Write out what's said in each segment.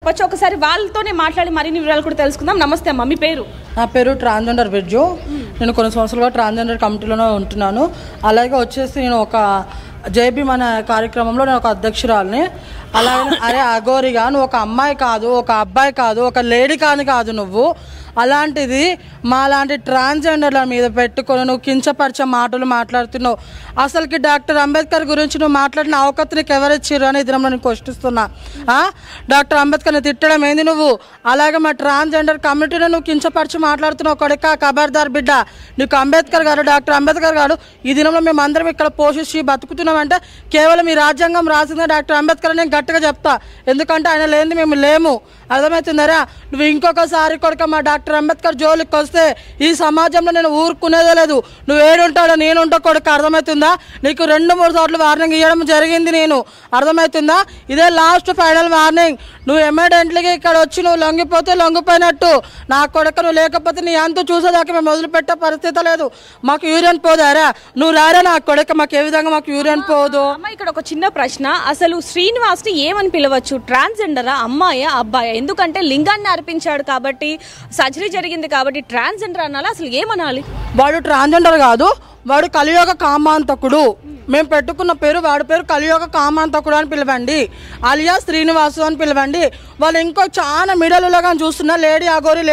వచ్చి ఒకసారి వాళ్ళతోనే మాట్లాడి మరిన్ని వివరాలు కూడా తెలుసుకుందాం. నమస్తే అమ్మ, మీ పేరు? నా పేరు ట్రాన్స్జెండర్ బిర్జు. నేను కొన్ని సంవత్సరాలుగా ట్రాన్స్జెండర్ కమిటీలోనే ఉంటున్నాను. అలాగే వచ్చేసి నేను ఒక జేబీ మన కార్యక్రమంలో నేను ఒక అధ్యక్షురాలని. అలాగే అరే అఘోరిగా నువ్వు ఒక అమ్మాయి కాదు, ఒక అబ్బాయి కాదు, ఒక లేడీ కాదు నువ్వు. అలాంటిది మా లాంటి ట్రాన్స్జెండర్ల మీద పెట్టుకొని నువ్వు కించపరిచే మాటలు మాట్లాడుతున్నావు. అసలుకి డాక్టర్ అంబేద్కర్ గురించి నువ్వు మాట్లాడిన అవకాశం నీకు ఎవరిచ్చారు అని ఇద్దరం నేను క్వశ్చిస్తున్నా. డాక్టర్ అంబేద్కర్ని తిట్టడం ఏంది నువ్వు? అలాగే మా ట్రాన్స్జెండర్ కమ్యూనిటీని నువ్వు కించపరిచి మాట్లాడుతున్నావు. కొడుక ఖబర్దార్ బిడ్డ, నీకు అంబేద్కర్ గారు, డాక్టర్ అంబేద్కర్ గారు ఈ దినంలో మేము అందరం ఇక్కడ పోషించి బతుకుతున్నామంటే కేవలం ఈ రాజ్యాంగం రాసిందే డాక్టర్ అంబేద్కర్ అని నేను గట్టిగా చెప్తా. ఎందుకంటే ఆయన లేనిది మేము లేము. అర్థమవుతుందరా? నువ్వు ఇంకొకసారి కొడుక మా డాక్టర్ అంబేద్కర్ జోలికి వస్తే ఈ సమాజంలో నేను ఊరుకునేదే లేదు. నువ్వు ఏడుంటాడో నేను ఉంటా కొడుక. అర్థమవుతుందా? నీకు 2-3 సార్లు వార్నింగ్ ఇవ్వడం జరిగింది నేను. అర్థమవుతుందా? ఇదే లాస్ట్ ఫైనల్ వార్నింగ్. నువ్వు ఎమర్జెంట్లీగా ఇక్కడ వచ్చి నువ్వు లొంగిపోతే లొంగిపోయినట్టు. నా కొడుక నువ్వు లేకపోతే నీ అంతు చూసేదాకా మేము వదిలిపెట్టే పరిస్థితి లేదు. మాకు యూరియన్ పోదారా? నువ్వు రారా నా కొడుక? మాకు ఏ విధంగా మాకు యూరియన్ పోదు. అమ్మ, ఇక్కడ ఒక చిన్న ప్రశ్న. అసలు శ్రీనివాస్ని ఏమని పిలవచ్చు? ట్రాన్స్జెండరా, అమ్మాయా, అబ్బాయా? ఎందుకంటే లింగాన్ని అర్పించాడు కాబట్టి, సర్జరీ జరిగింది కాబట్టి ట్రాన్స్జెండర్ అనాలా? అసలు ఏమనాలి? వాడు ట్రాన్స్జెండర్ కాదు, వాడు కలియుగ కామాంతకుడు. మేము పెట్టుకున్న పేరు, వాడి పేరు కలియుగ కామాంతకుడు అని పిలవండి, అలియా శ్రీనివాసు అని పిలవండి. వాళ్ళు ఇంకో చాలా మీడియాలలో కానీ చూస్తున్నా లేడీ అఘోరి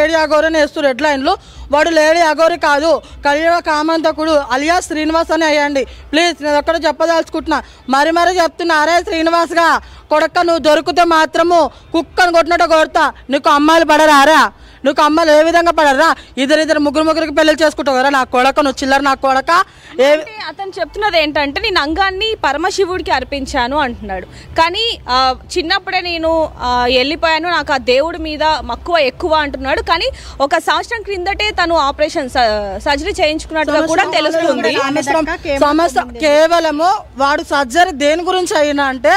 అని వేస్తారు హెడ్లైన్లు. వాడు లేడీ అఘోరి కాదు, కలియుగ కామాంతకుడు అలియా శ్రీనివాస్ అని అయ్యండి. ప్లీజ్, నేను ఒక్కడ చెప్పదలుచుకుంటున్నా. మరీ చెప్తున్నా. అరే శ్రీనివాస్గా కొడక్క, నువ్వు దొరికితే మాత్రము కుక్కను కొట్టినట్టు కొడతా. నీకు అమ్మాయిలు పడరారా? నువ్వు అమ్మాయిలు ఏ విధంగా పడరా? ఇద్దరు ముగ్గురికి పెళ్లి చేసుకుంటావు కదా నా కొడక. నువ్వు చిల్లర నా కొడక. అతను చెప్తున్నది ఏంటంటే నేను అంగాన్ని పరమశివుడికి అర్పించాను అంటున్నాడు. కానీ చిన్నప్పుడే నేను వెళ్ళిపోయాను, నాకు ఆ దేవుడి మీద మక్కువ ఎక్కువ అంటున్నాడు. కానీ 1 సంవత్సరం క్రిందటే తను ఆపరేషన్ సర్జరీ చేయించుకున్నట్టుగా కూడా తెలుస్తుంది. సమస్య కేవలము వాడు సర్జరీ దేని గురించి అయినా అంటే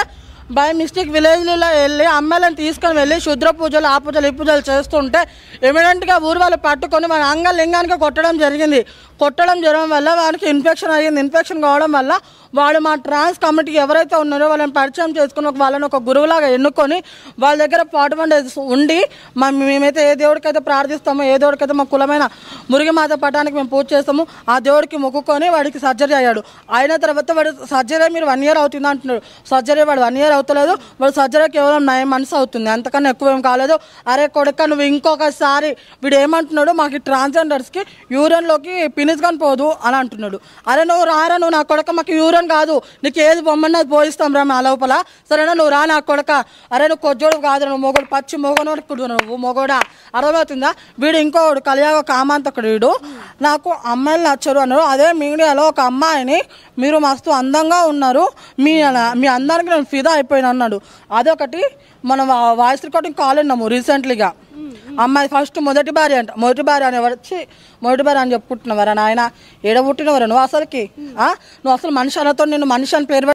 బై మిస్టేక్ విలేజ్లలో వెళ్ళి అమ్మాయిలను తీసుకొని వెళ్ళి శుద్ర పూజలు, ఆ పూజలు, ఈ పూజలు చేస్తుంటే ఇమీడియట్గా ఊరు వాళ్ళు పట్టుకొని మన లింగానికి కొట్టడం జరిగింది. కొట్టడం జరగడం వల్ల వాడికి ఇన్ఫెక్షన్ అయ్యింది. ఇన్ఫెక్షన్ కావడం వల్ల వాడు మా ట్రాన్స్ కమిటీకి ఎవరైతే ఉన్నారో వాళ్ళని పరిచయం చేసుకుని వాళ్ళని ఒక గురువులాగా ఎన్నుకొని వాళ్ళ దగ్గర 41 days ఉండి మేమైతే ఏ దేవుడికైతే ప్రార్థిస్తామో, ఏ దేవుడికైతే మా కులమైన మురిగిమాత పటానికి మేము పూజ చేస్తాము, ఆ దేవుడికి మొక్కుకొని వాడికి సర్జరీ అయ్యాడు. అయిన తర్వాత వాడు సర్జరీ మీరు 1 year అవుతుంది అంటున్నాడు. సర్జరీ వాడు 1 year అవుతలేదు. వాడు సర్జరీ కేవలం 9 months అవుతుంది, అంతకన్నా ఎక్కువ ఏం కాలేదు. అరే కొడుక, నువ్వు ఇంకొకసారి వీడు ఏమంటున్నాడు, మాకు ట్రాన్స్జెండర్స్కి యూరిన్లోకి పినిస్ కానీ పోదు అని అంటున్నాడు. అరే నువ్వు రారా, నువ్వు నా కొడుక, మాకు యూరిన్ కాదు, నీకు ఏది బొమ్మని అది పోయిస్తాం రా మా లోపల, సరేనా? నువ్వు రా నా కొడుక. అరే నువ్వు కొజ్జోడు కాదు, నువ్వు మొగోడు, పచ్చి మొగనోడుకుడు నువ్వు మొగోడా. అర్థమవుతుందా? వీడు ఇంకోడు కలియాగ కామాంతకుడు. వీడు నాకు అమ్మాయిలు నచ్చరు అన్నారు. అదే మీడియాలో ఒక అమ్మాయిని మీరు మస్తు అందంగా ఉన్నారు, మీ అందానికి నేను ఫిదా అయిపోయినా అన్నాడు. అదొకటి. మనం వాయిస్ రికార్డింగ్ కాల్ విన్నాము రీసెంట్లీగా. అమ్మాయి ఫస్ట్ మొదటి భార్య అంట. మొదటి భార్య అని వచ్చి మొదటి భార్య అని చెప్పుకుంటున్నావరా నాయన? ఏడబుట్టినవరా నువ్వు? అసలుకి నువ్వు అసలు మనిషి అనతో నేను మనిషి అని పేరు